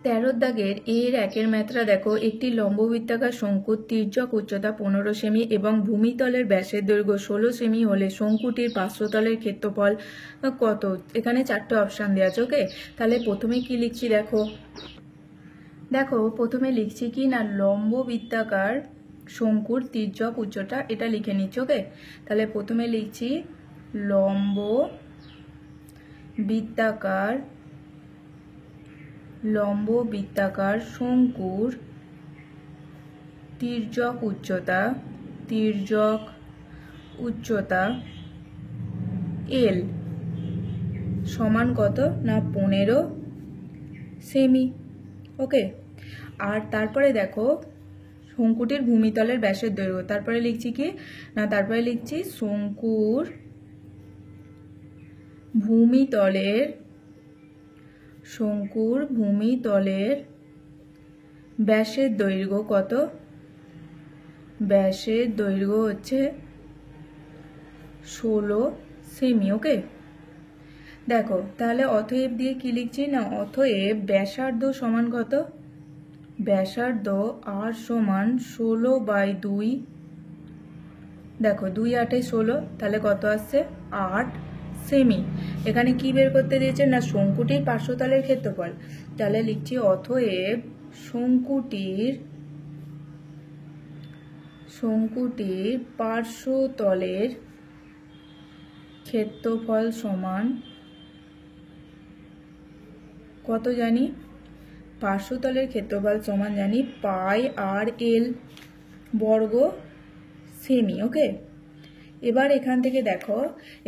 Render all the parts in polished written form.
13 দাগের এর একের মাত্রা দেখো, একটি লম্ববৃত্তাকার শঙ্কুর তির্যক উচ্চতা 15 সেমি এবং ভূমিতলের ব্যাসের দৈর্ঘ্য 16 সেমি হলে শঙ্কুটির পার্শ্বতলের ক্ষেত্রফল কত? এখানে 4টে অপশান দেওয়া আছে। ওকে, তাহলে প্রথমে কি লিখছি দেখো, প্রথমে লিখছি কি না, লম্ববৃত্তাকার শঙ্কুর তির্যক উচ্চতা, এটা লিখে নিচ্ছি। ওকে, তাহলে প্রথমে লিখছি লম্ববৃত্তাকার শঙ্কুর তির্যক উচ্চতা এল সমান কত না 15 সেমি। ওকে, আর তারপরে দেখো শঙ্কুটির ভূমিতলের ব্যাসের দৈর্ঘ্য, তারপরে লিখছি কি না, তারপরে লিখছি শঙ্কুর ভূমিতলের ব্যাসের দৈর্ঘ্য কত? ব্যাসের দৈর্ঘ্য হচ্ছে 16 সেমি। ওকে, দেখো তাহলে অতএব দিয়ে কি লিখছি না, অতএব ব্যাসার্ধ সমান কত? ব্যাসার্ধ আর সমান 16/2। দেখো 2 8 16, তাহলে কত আসছে? 8 সেমি। এখানে কি বের করতে দিয়েছে না, শঙ্কুটির পার্শ্বতলের ক্ষেত্রফল। তাহলে লিখছি অতএব শঙ্কুটির পার্শ্বতলের ক্ষেত্রফল সমান কত জানি? পার্শ্বতলের ক্ষেত্রফল সমান জানি পাই আর এল বর্গ সেমি। ওকে, এবার এখান থেকে দেখো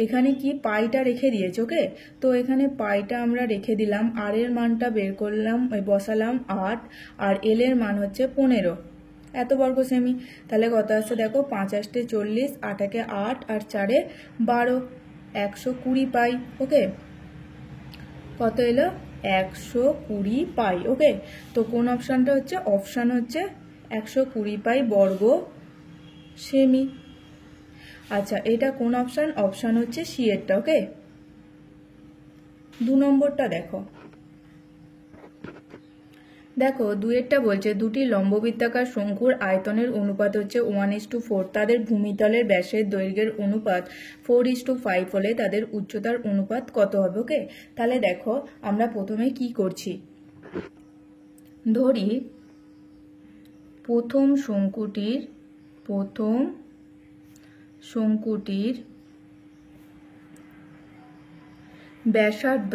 এখানে কি পাইটা রেখে দিয়েছে। ওকে, তো এখানে পাইটা আমরা রেখে দিলাম, আর এর মানটা বের করলাম, বসালাম 8, আর এল এর মান হচ্ছে 15, এত বর্গ সেমি। তাহলে কত আসছে দেখো, 5 8 40, 8 1 8 আর 4 12, 120 পাই। ওকে, কত এলো? 120 পাই। ওকে, তো কোন অপশানটা হচ্ছে? অপশান হচ্ছে 120 পাই বর্গ সেমি। আচ্ছা, এটা কোন অপশান? অপশান হচ্ছে সি এরটা। ওকে, 2 নম্বরটা দেখো, 2 এরটা বলছে দুটি লম্ববৃত্তাকার শঙ্কুর আয়তনের অনুপাত হচ্ছে 1:4, তাদের ভূমিতলের ব্যাসের দৈর্ঘ্যের অনুপাত 4:5 হলে তাদের উচ্চতার অনুপাত কত হবে? ওকে, তাহলে দেখো আমরা প্রথমে কি করছি, ধরি প্রথম শঙ্কুটির ব্যাসার্ধ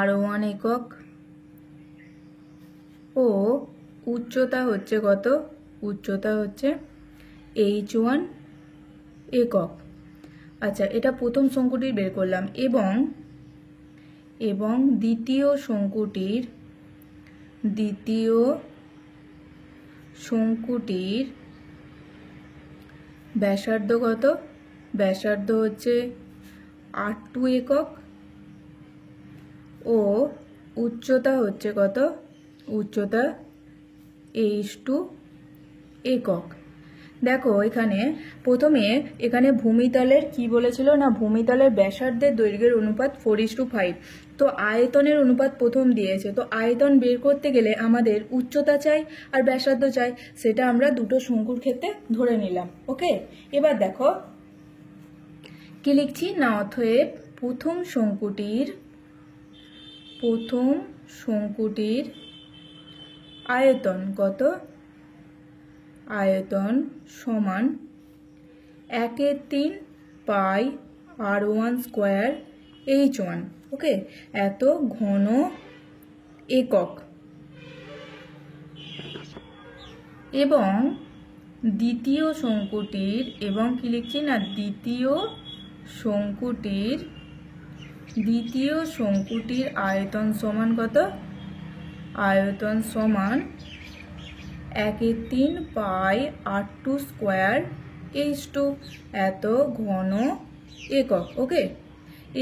R1 একক ও উচ্চতা হচ্ছে কত? উচ্চতা হচ্ছে H1 একক। আচ্ছা, এটা প্রথম শঙ্কুটির বের করলাম, এবং দ্বিতীয় শঙ্কুটির ব্যাসার্ধ কত? ব্যাসার্ধ হচ্ছে R2 একক ও উচ্চতা হচ্ছে কত? উচ্চতা H2 একক। দেখো প্রথমে এখানে ভূমিতলের কি বলেছিল না, ভূমিতলের ব্যাসার্ধের দৈর্ঘ্যের অনুপাত 4:5, তো আয়তনের অনুপাত প্রথম দিয়েছে, তো আয়তন বের করতে গেলে আমাদের উচ্চতা চাই আর ব্যাসার্ধ চাই, সেটা আমরা দুটো শঙ্কুর ক্ষেত্রে ধরে নিলাম। ওকে, এবার দেখো কি লিখছি না, অতএব প্রথম শঙ্কুটির আয়তন কত? আয়তন সমান 1/3 পাই R1 স্কোয়ার H1। ওকে, এত ঘন একক। এবং দ্বিতীয় কি লিখছি না, দ্বিতীয় শঙ্কুটির আয়তন সমান কত? আয়তন সমান 1/3 পাই R2 স্কোয়ার H2, এত ঘন একক। ওকে,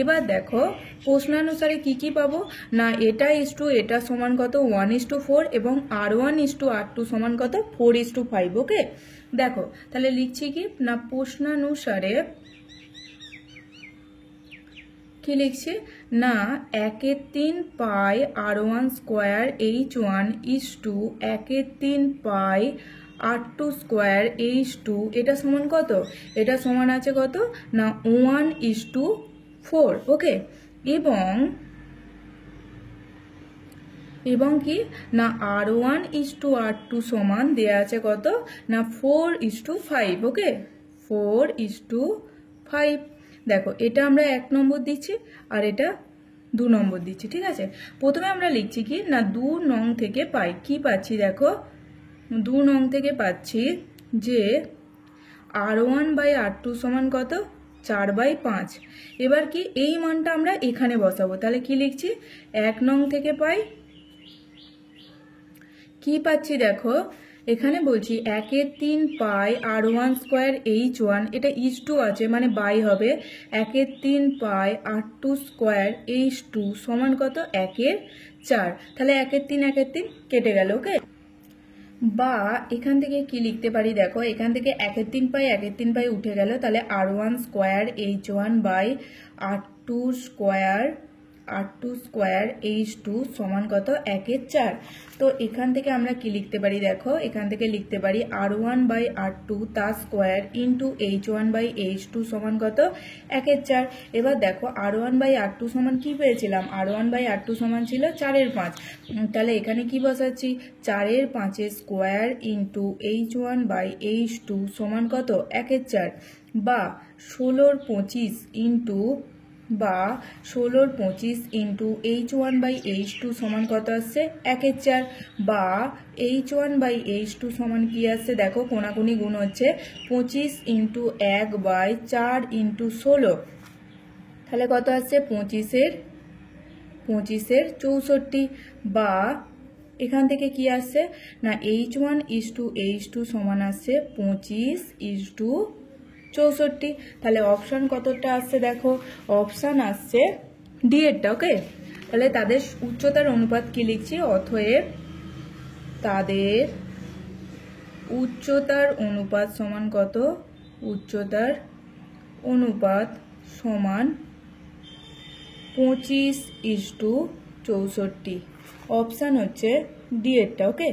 এবার দেখো প্রশ্নানুসারে কি পাবো না, এটা H2 এটা সমান কত? 1:4 এবং R1:R2 সমান কত? 4:5। ওকে, দেখো তাহলে লিখছি কি না, প্রশ্নানুসারে কি লিখছি না 1/3 pi r1 square h1 is to 1/3 pi r2 square h2 এটা সমান কত? এটা সমান আছে কত না 1:4। ওকে, এবং কি না r1:r2 সমান দেয়া আছে কত না 4:5। ওকে, 4:5। দেখো এটা আমরা 1 নম্বর দিচ্ছি আর এটা 2 নম্বর দিচ্ছি। ঠিক আছে, প্রথমে আমরা লিখছি কি না 2 নং থেকে পাই। কি পাচ্ছি দেখো 2 নং থেকে পাচ্ছি যে r1/r2 সমান কত 4/5। এবার কি এই মানটা আমরা এখানে বসাবো। তাহলে কি লিখছি 1 নং থেকে পাই কি পাচ্ছি দেখো এখানে বলছি 1/3 পাই r1 স্কোয়ার h1 এটা h2 আছে মানে বাই হবে 1/3 পাই r2 স্কোয়ার h2 সমান কত 1/4। তাহলে 1/3 1/3 কেটে গেল। ওকে, বা এখান থেকে কি লিখতে পারি দেখো এখান থেকে 1/3 পাই 1/3 পাই উঠে গেল। তাহলে r1 square h1 by r2 square h2 সমান কত 1/4। তো এখান থেকে আমরা কি লিখতে পারি দেখো এখান থেকে লিখতে পারি r1/r2 তার স্কোয়ার ইন্টু h1/h2 সমান কত 1/4। এবার দেখো r1/r2 সমান কি পেয়েছিলাম r1/r2 সমান ছিল 4/5। তাহলে এখানে কি বসাচ্ছি 4/5 স্কোয়ার ইন্টু h1/h2 সমান কত 1/4। বা 16/25 ইন্টু h1/h2 সমান কত আসছে 1/4। বা h1/h2 সমান কি আসছে দেখো কোনাকুনি গুণ হচ্ছে 25 ইন্টু 1/4 ইন্টু 16। তাহলে কত আসছে 25-এর 64। বা এখান থেকে কি আসছে না h1:h2 সমান আসছে 25:64। তাহলে অপশান কতটা আসছে দেখো অপশান আসছে ডি এরটা। ওকে, তাহলে তাদের উচ্চতার অনুপাত কি লিখছি অতএব তাদের উচ্চতার অনুপাত সমান কত উচ্চতার অনুপাত সমান 25:64। অপশান হচ্ছে ডি এরটা। ওকে,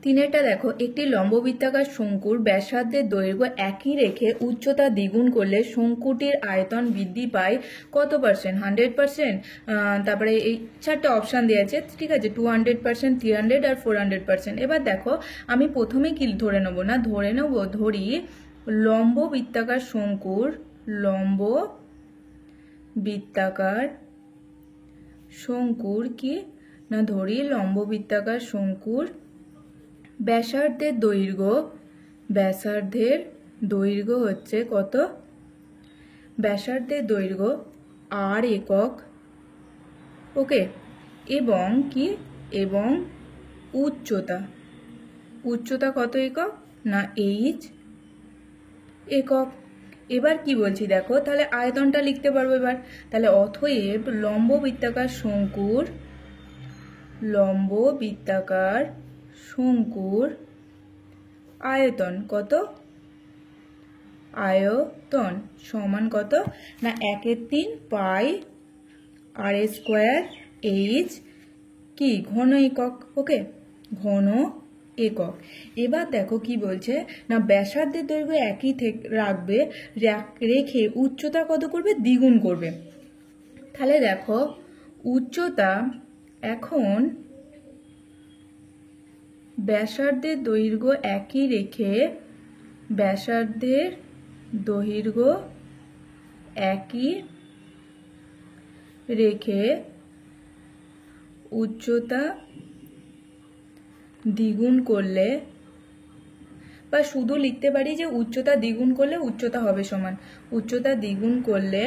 3-এরটা দেখো একটি লম্ববৃত্তাকার শঙ্কুর ব্যাসার্ধের দৈর্ঘ্য একই রেখে উচ্চতা দ্বিগুণ করলে শঙ্কুটির আয়তন বৃদ্ধি পায় কত %? 100%। তারপরে এই 4টে অপশান দেওয়া আছে। ঠিক আছে, 200%, 300 আর 400%। এবার দেখো আমি প্রথমে কি ধরে নেবো না ধরি লম্ববৃত্তাকার শঙ্কুর কি না ধরি লম্ববৃত্তাকার শঙ্কুর ব্যাসার্ধের দৈর্ঘ্য হচ্ছে কত ব্যাসার্ধের দৈর্ঘ্য r একক। ওকে, এবং উচ্চতা কত একক না h একক। এবার কি বলছি দেখো তাহলে আয়তনটা লিখতে পারবো এবার। তাহলে অতএব লম্ববৃত্তাকার শঙ্কুর আয়তন সমান কত না 1/3 পাই r স্কোয়ার h কি ঘন একক। ওকে, ঘন একক। এবার দেখো কি বলছে না ব্যাসার্ধের দৈর্ঘ্য একই রেখে উচ্চতা কত করবে দ্বিগুণ করবে। তাহলে দেখো উচ্চতা এখন ব্যাসার্ধের দৈর্ঘ্য একই রেখে উচ্চতা দ্বিগুণ করলে বা শুধু লিখতে পারি যে উচ্চতা দ্বিগুণ করলে উচ্চতা হবে সমান উচ্চতা দ্বিগুণ করলে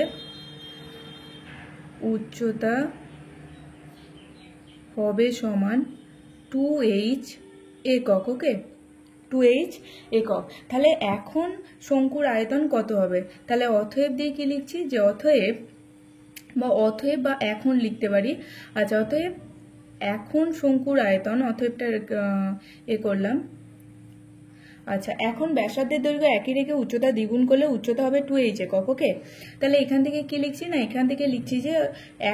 উচ্চতা হবে সমান 2h একক। ওকে, 2h একক। তাহলে এখন শঙ্কুর আয়তন কত হবে? তাহলে অতএব দিয়ে কি লিখছি যে অতএব বা এখন লিখতে পারি। আচ্ছা, অতএব এখন শঙ্কুর আয়তন অতএবটা করলাম। আচ্ছা, এখন ব্যাসার্ধের দৈর্ঘ্য একই রেখে উচ্চতা দ্বিগুণ করলে উচ্চতা হবে 2h একক। ওকে, তাহলে এখান থেকে কি লিখছি না, এখান থেকে লিখছি যে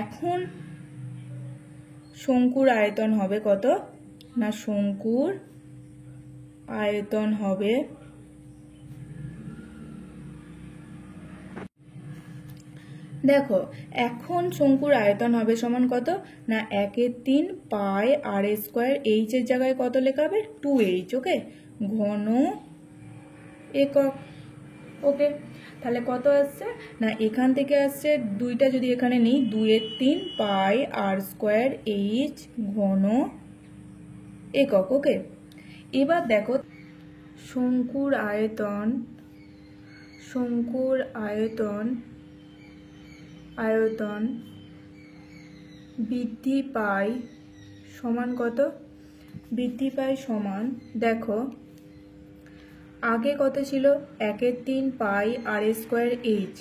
এখন শঙ্কুর আয়তন হবে কত না, শঙ্কুর আয়তন হবে দেখো এখন শঙ্কুর আয়তন হবে সমান কত না 1/3 পাই আর স্কোয়ার, এইচ এর জায়গায় কত লেখা হবে 2h। ওকে, ঘন একক। ওকে, তাহলে কত আসছে না, এখান থেকে আসছে দুইটা যদি এখানে নিই 2/3 পাই আর স্কোয়ার এইচ ঘন একক। ওকে, এবার দেখো শঙ্কুর আয়তন বৃদ্ধি পায় সমান কত, বৃদ্ধি পায় সমান দেখো আগে কত ছিল 1/3 পাই আর স্কোয়ার এইচ।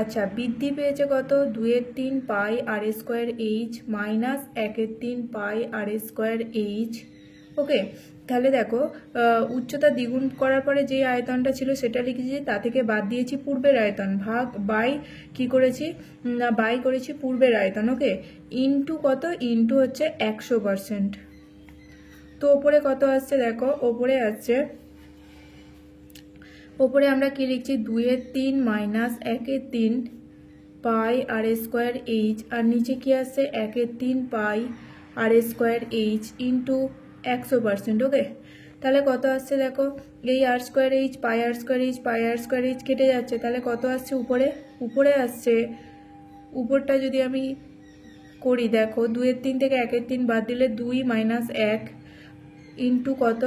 আচ্ছা, বৃদ্ধি পেয়েছে কত 2/3 পাই আর স্কোয়ার এইচ মাইনাস 1/3 পাই আর স্কোয়ার এইচ। ওকে, তাহলে দেখো উচ্চতা দ্বিগুণ করার পরে যে আয়তনটা ছিল সেটা লিখেছি, তা থেকে বাদ দিয়েছি পূর্বের আয়তন, ভাগ বাই কি করেছি না বাই করেছি পূর্বের আয়তন। ওকে, ইন্টু কত, ইন্টু হচ্ছে 100%। তো ওপরে কত আসছে দেখো, ওপরে আমরা কি লিখছি 2/3 মাইনাস 1/3 পাই আর স্কোয়ার এইচ, আর নিচে কি আসছে 1/3 পাই আর স্কোয়ার এইচ ইন্টু 100%। ওকে, তাহলে কত আসছে দেখো, এই আর স্কোয়ার এইচ পাই আর স্কোয়ার এইচ পাই আর স্কোয়ার এইচ কেটে যাচ্ছে, তাহলে কত আসছে উপরে আসছে, উপরটা যদি আমি করি দেখো 2/3 থেকে 1/3 বাদ দিলে 2 মাইনাস 1 ইন্টু কত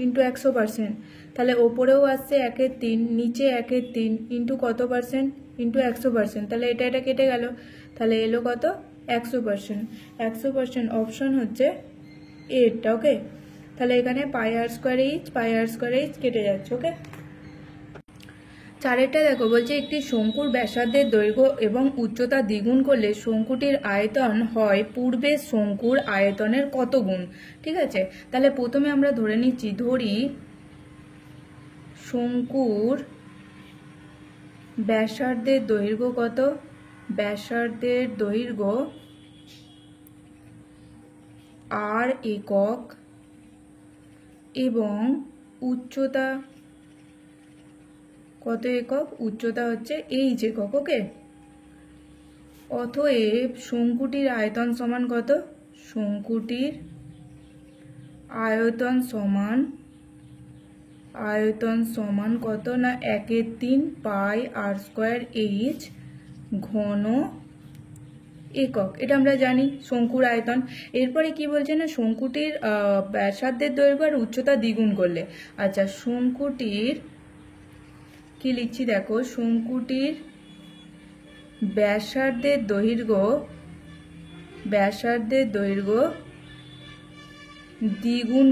ইন্টু 100%, তাহলে ওপরেও আসছে 1/3 নিচে 1/3 ইন্টু কত পার্সেন্ট ইন্টু 100%, তাহলে এটা কেটে গেল, তাহলে এলো কত 100%। অপশন হচ্ছে এটা। ওকে, তাহলে এখানে পাই আর স্কোয়ার এইচ কেটে যাচ্ছে। ওকে, চারেরটা দেখো বলছে একটি শঙ্কুর ব্যাসার্ধের দৈর্ঘ্য এবং উচ্চতা দ্বিগুণ করলে শঙ্কুটির আয়তন হয় পূর্বের শঙ্কুর আয়তনের কত গুণ। ঠিক আছে, তাহলে প্রথমে আমরা ধরে নিচ্ছি, ধরি শঙ্কুর ব্যাসার্ধের দৈর্ঘ্য কত, ব্যাসার্ধের দৈর্ঘ্য আর একক এবং উচ্চতা কত একক, উচ্চতা হচ্ছে এইচ একক। ওকে, অতএব শঙ্কুটির আয়তন সমান কত, শঙ্কুটির আয়তন সমান কত না 1/3 পাই আর স্কোয়ার এইচ ঘন একক। এটা আমরা জানি শঙ্কুর আয়তন। এরপরে কি বলছে না, শঙ্কুটির ব্যাসার্ধের দৈর্ঘ্য আর উচ্চতা দ্বিগুণ করলে। আচ্ছা, শঙ্কুটির কি লিখছি দেখো, শঙ্কুটির ব্যাসার্ধের দৈর্ঘ্য দ্বিগুণ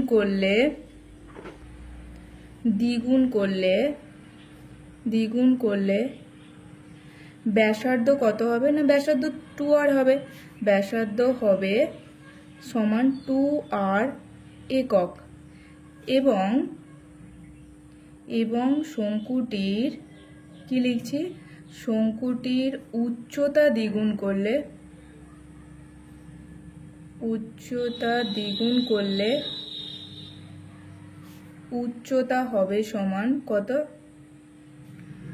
করলে ব্যাসার্ধ কত হবে না, ব্যাসার্ধ 2r হবে, ব্যাসার্ধ হবে সমান 2r একক, এবং শঙ্কুটির কি লিখছি, শঙ্কুটির উচ্চতা দ্বিগুণ করলে উচ্চতা হবে সমান কত,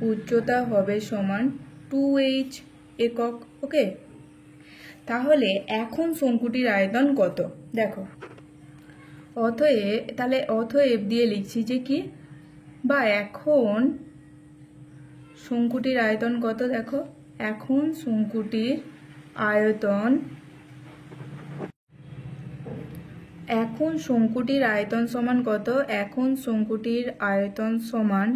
উচ্চতা হবে সমান 2h একক। ওকে, তাহলে এখন শঙ্কুটির আয়তন কত দেখো, অতএব দিয়ে লিখছি যে কি বা এখন শঙ্কুটির আয়তন কত দেখো, এখন শঙ্কুটির আয়তন সমান কত, এখন শঙ্কুটির আয়তন সমান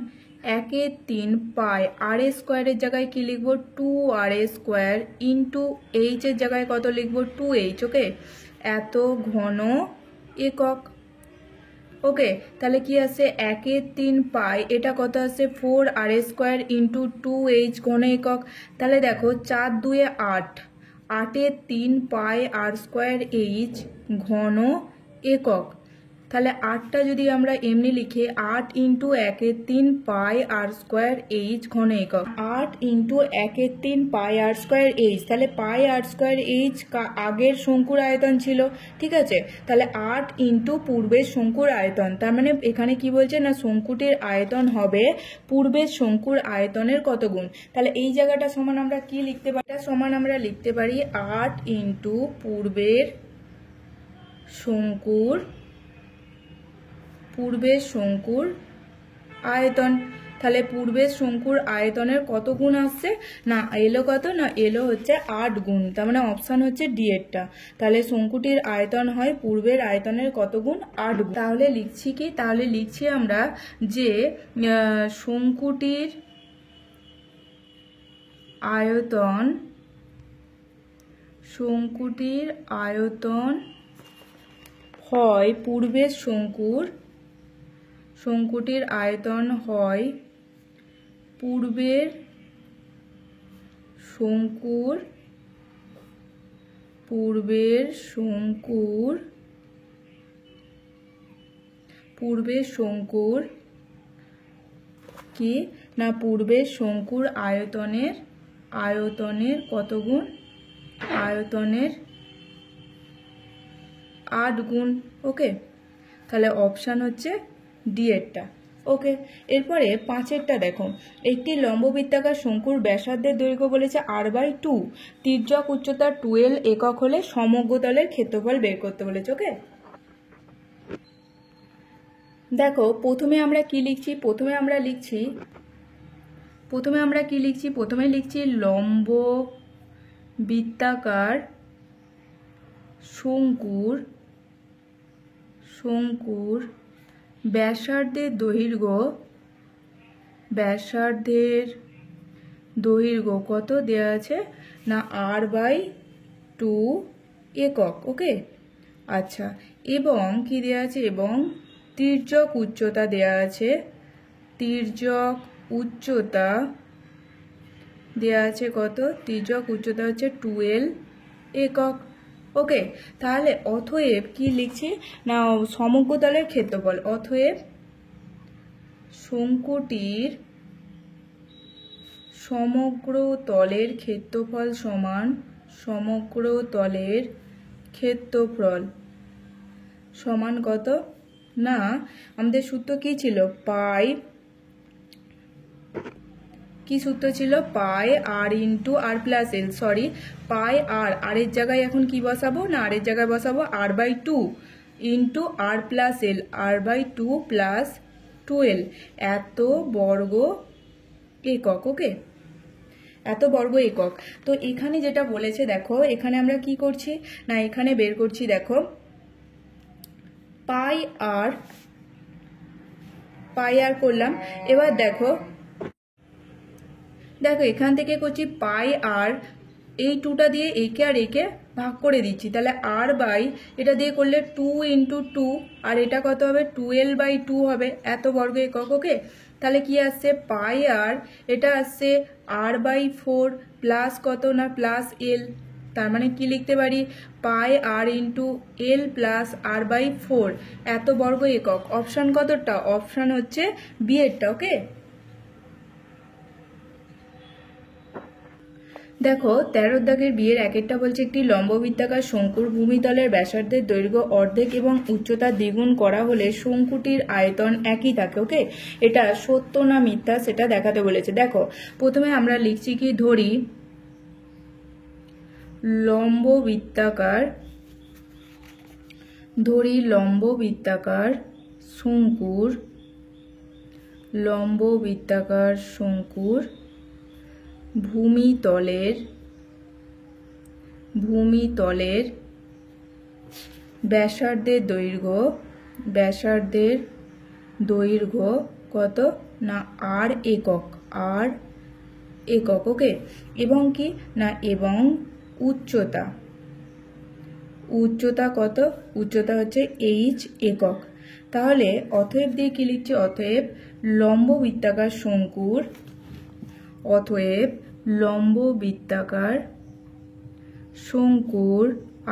1/3 পাই আর স্কোয়ারের জায়গায় কি লিখবো 2r স্কোয়ার ইন্টু এইচ এর জায়গায় কত লিখবো 2h। ওকে, এত ঘন একক। ওকে, তাহলে কি আছে 1/3 পাই, এটা কত আছে 4r স্কোয়ার ইন্টু 2h ঘন একক। তাহলে দেখো 4 2 8, 8/3 পাই আর স্কোয়ার এইচ ঘন একক। তাহলে 8টা যদি আমরা এমনি লিখি 8 ইন্টু 1/3 পাই আর স্কোয়ার এইচ ঘন একক। 8 ইন্টু 1/3 পাই আর স্কোয়ার এইচ, তাহলে পাই আর স্কোয়ার এইচ আগের শঙ্কুর আয়তন ছিল, ঠিক আছে। তাহলে 8 ইন্টু পূর্বের শঙ্কুর আয়তন, তার মানে এখানে কি বলছে না শঙ্কুটির আয়তন হবে পূর্বের শঙ্কুর আয়তনের কত গুণ। তাহলে এই জায়গাটা সমান আমরা কি লিখতে পারি, সমান আমরা লিখতে পারি 8 ইন্টু পূর্বের শঙ্কুর আয়তন। তাহলে পূর্বের শঙ্কুর আয়তনের কত গুণ আসছে না এলো কত না এলো হচ্ছে 8 গুণ, তার মানে অপশান হচ্ছে ডি এরটা। তাহলে শঙ্কুটির আয়তন হয় পূর্বের আয়তনের কত গুণ 8 গুণ। তাহলে লিখছি কি, তাহলে লিখছি আমরা যে শঙ্কুটির আয়তন হয় পূর্বের শঙ্কুটির আয়তন হয় পূর্বের শঙ্কুর কি না পূর্বের শঙ্কুর আয়তনের কত গুণ, আয়তনের 8 গুণ। ওকে, তাহলে অপশান হচ্ছে ডি এরটা। ওকে, এরপরে 5এরটা দেখো, একটি লম্ববৃত্তাকার শঙ্কুর ব্যাসার্ধের দৈর্ঘ্য বলেছে r/2, তির্যক উচ্চতা 12 একক হলে সমগ্র তলের ক্ষেত্রফল বের করতে বলেছে। ওকে, দেখো প্রথমে আমরা কি লিখছি, প্রথমে লিখছি লম্ব বৃত্তাকার শঙ্কুর ব্যাসার্ধের দৈর্ঘ্য কত দেওয়া আছে না r/2 একক। ওকে, আচ্ছা, এবং কি দেওয়া আছে, এবং তির্যক উচ্চতা দেওয়া আছে, কত, তির্যক উচ্চতা হচ্ছে 12 একক। ওকে, তাহলে অতএব কি লিখছি না সমগ্র তলের ক্ষেত্রফল, অতএব শঙ্কুটির সমগ্র তলের ক্ষেত্রফল সমান সমগ্র তলের ক্ষেত্রফল সমান কত না আমাদের সূত্র কি ছিল, কি সূত্র ছিল, পাই আর ইন্টু আর প্লাস এল, সরি পাই আর এর জায়গায় এখন কি বসাবো না আর এর জায়গায় বসাবো r/2 ইন্টু আর প্লাস এল, r/2 প্লাস 12 এত বর্গ একক। ওকে, এত বর্গ একক। তো এখানে যেটা বলেছে দেখো, এখানে আমরা কি করছি না এখানে বের করছি দেখো পাই আর করলাম। এবার দেখো এখান থেকে করছি পাই আর, এই 2টা দিয়ে একে আর একে ভাগ করে দিচ্ছি, তাহলে r/ এটা দিয়ে করলে 2 ইন্টু 2 আর এটা কত হবে 12/2 হবে, এত বর্গ একক। ওকে, তাহলে কি আসছে পাই আর, এটা আসছে r/4 প্লাস কত না প্লাস এল, তার মানে কি লিখতে পারি পাই আর ইন্টু এল প্লাস r/4 এত বর্গ একক। অপশান কতটা, অপশান হচ্ছে বি এরটা। ওকে, দেখো 13 দাগের বিয়ের 1-টা বলছে একটি লম্ববৃত্তাকার শঙ্কুর ভূমিতলের ব্যাসার্ধের দৈর্ঘ্য অর্ধেক এবং উচ্চতা দ্বিগুণ করা হলে শঙ্কুটির আয়তন একই থাকে। ওকে, এটা সত্য না মিথ্যা সেটা দেখাতে বলেছে। দেখো প্রথমে আমরা লিখছি কি, ধরি লম্ববৃত্তাকার শঙ্কুর ভূমিতলের ব্যাসার্ধের দৈর্ঘ্য কত না r একক। ওকে, এবং কি না এবং উচ্চতা কত, উচ্চতা হচ্ছে h একক। তাহলে অতএব দিয়ে কি লিখছি, অতএব লম্ববৃত্তাকার শঙ্কুর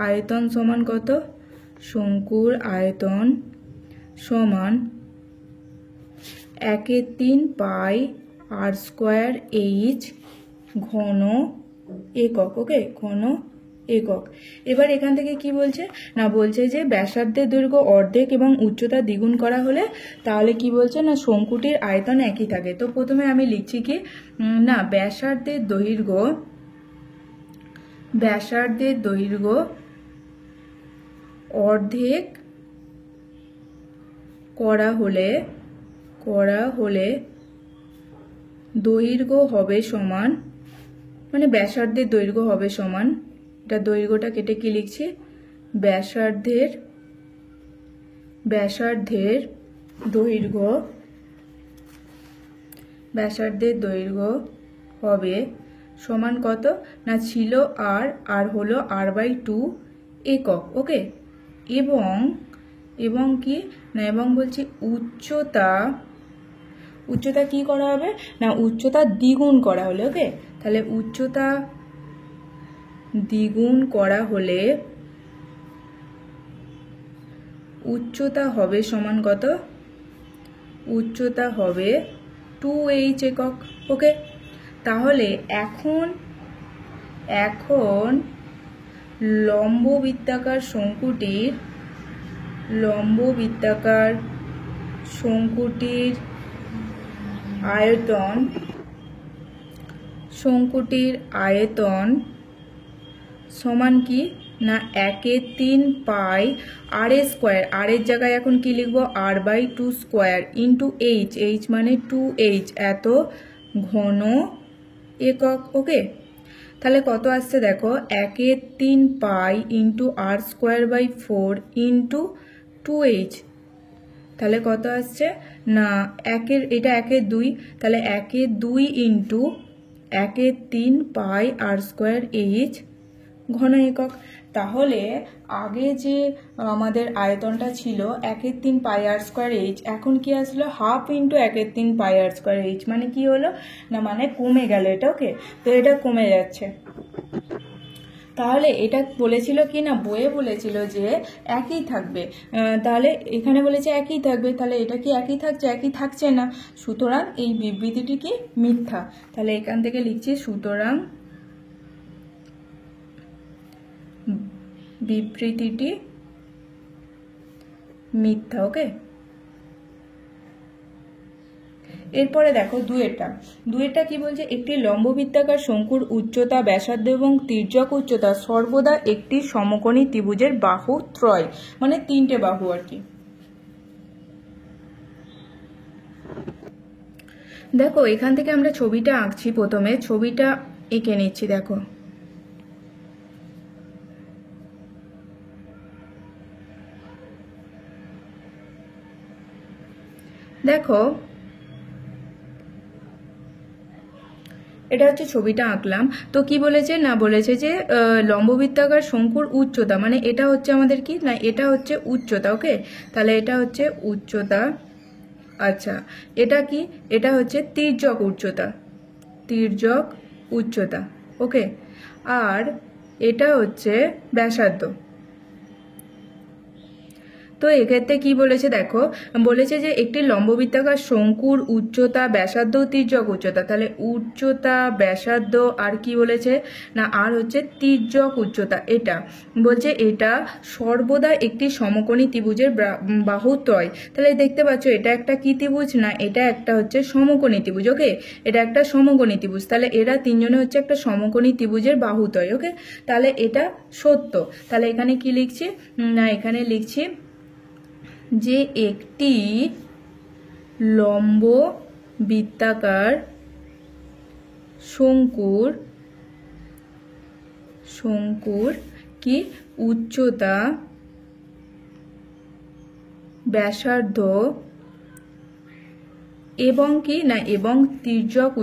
আয়তন সমান কত, শঙ্কুর আয়তন সমান 1/3 পাই আর স্কোয়ার এইচ ঘন একক। ওকে, ঘন একক। এবার এখান থেকে কি বলছে না, বলছে যে ব্যাসার্ধের দৈর্ঘ্য অর্ধেক এবং উচ্চতা দ্বিগুণ করা হলে তাহলে কি বলছে না, শঙ্কুটির আয়তন একই থাকে। তো প্রথমে আমি লিখছি কি না, ব্যাসার্ধের দৈর্ঘ্য অর্ধেক করা হলে দৈর্ঘ্য হবে সমান, মানে ব্যাসার্ধের দৈর্ঘ্য হবে সমান, এটা দৈর্ঘ্যটা কেটে কি লিখছি, ব্যাসার্ধের দৈর্ঘ্য হবে সমান কত না, ছিল আর হলো r/2 একক। ওকে, এবং কি না, এবং বলছি উচ্চতা কি করা হবে না, উচ্চতা দ্বিগুণ করা হলে। ওকে, তাহলে উচ্চতা দ্বিগুণ করা হলে উচ্চতা হবে সমান কত, উচ্চতা হবে 2h একক। ওকে, তাহলে এখন লম্ব বৃত্তাকার শঙ্কুটির আয়তন সমান কি না, 1/3 পাই আর স্কোয়ার, আর এর জায়গায় এখন কি লিখবো, r/2 স্কোয়ার ইন্টু এইচ মানে 2h এত ঘন একক। ওকে, তাহলে কত আসছে দেখো, 1/3 pi into r²/4 into 2h, তাহলে কত আসছে না, এটা 1/2, তাহলে 1/2 ইন্টু 1/3 পাই r²h ঘন একক। তাহলে আগে যে আমাদের আয়তনটা ছিল 1/3 পাই r²h, এখন কি আসলো, হাফ ইন্টু 1/3 পাই r²h, মানে কি হলো না, মানে কমে গেল এটা। ওকে, তো এটা কমে যাচ্ছে। তাহলে এটা বলেছিল কি না, বইয়ে বলেছিল যে একই থাকবে, তাহলে এখানে বলেছে একই থাকবে, তাহলে এটা কি একই থাকছে, একই থাকছে না, সুতরাং এই বিবৃতিটি কি মিথ্যা। তাহলে এখান থেকে লিখছি, সুতরাং বিবৃতিটি মিথ্যা। ওকে, এরপরে দেখো দুয়েরটা কি বলছে, একটি লম্ববৃত্তাকার শঙ্কুর উচ্চতা, ব্যাসার্ধ এবং তির্যক উচ্চতা সর্বদা একটি সমকোণী ত্রিভুজের বাহু ত্রয়, মানে 3টে বাহু আর কি। দেখো এখান থেকে আমরা ছবিটা আঁকছি, প্রথমে ছবিটা এঁকে নিচ্ছি। দেখো এটা হচ্ছে ছবিটা আঁকলাম। তো কি বলেছে না, বলেছে যে লম্ববৃত্তাকার শঙ্কুর উচ্চতা, মানে এটা হচ্ছে আমাদের কি না, এটা হচ্ছে উচ্চতা। ওকে, তাহলে এটা হচ্ছে উচ্চতা। আচ্ছা, এটা কি, এটা হচ্ছে তির্যক উচ্চতা। ওকে, আর এটা হচ্ছে ব্যাসার্ধ। তো এক্ষেত্রে কি বলেছে দেখো, বলেছে যে একটি লম্ববৃত্তাকার শঙ্কুর উচ্চতা, ব্যাসার্ধ, তির্যক উচ্চতা, তাহলে উচ্চতা, ব্যাসার্ধ, আর কি বলেছে না, আর হচ্ছে তির্যক উচ্চতা। এটা বলছে এটা সর্বদা একটি সমকোণী ত্রিভুজের বাহুত্রয়। তাহলে দেখতে পাচ্ছ এটা একটা কি ত্রিভুজ না, এটা একটা হচ্ছে সমকোণী ত্রিভুজ। ওকে, এটা একটা সমকোণী ত্রিভুজ, তাহলে এরা তিনজনে হচ্ছে একটা সমকোণী ত্রিভুজের বাহুত্রয়। ওকে, তাহলে এটা সত্য। তাহলে এখানে কি লিখছি না, এখানে লিখছি যে একটি লম্ব বৃত্তাকার শঙ্কুর কি উচ্চতা, ব্যাসার্ধ এবং কি না, এবং তির্যক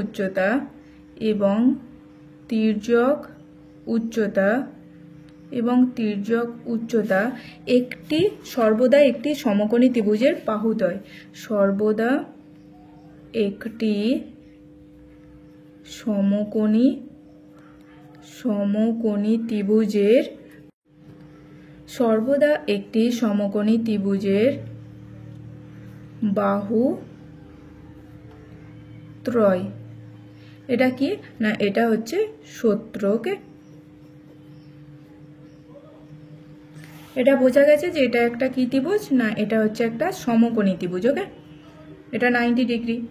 উচ্চতা একটি সর্বদা একটি সমকোণী ত্রিভুজের বাহুদ্বয়, সর্বদা একটি সমকোণী ত্রিভুজের বাহু ত্রয়। এটা কি না, এটা হচ্ছে সূত্র। ওকে, এটা বোঝা গেছে যে এটা একটা কি ত্রিভুজ না, এটা হচ্ছে একটা সমকোণী ত্রিভুজ। ওকে, এটা 90 ডিগ্রি।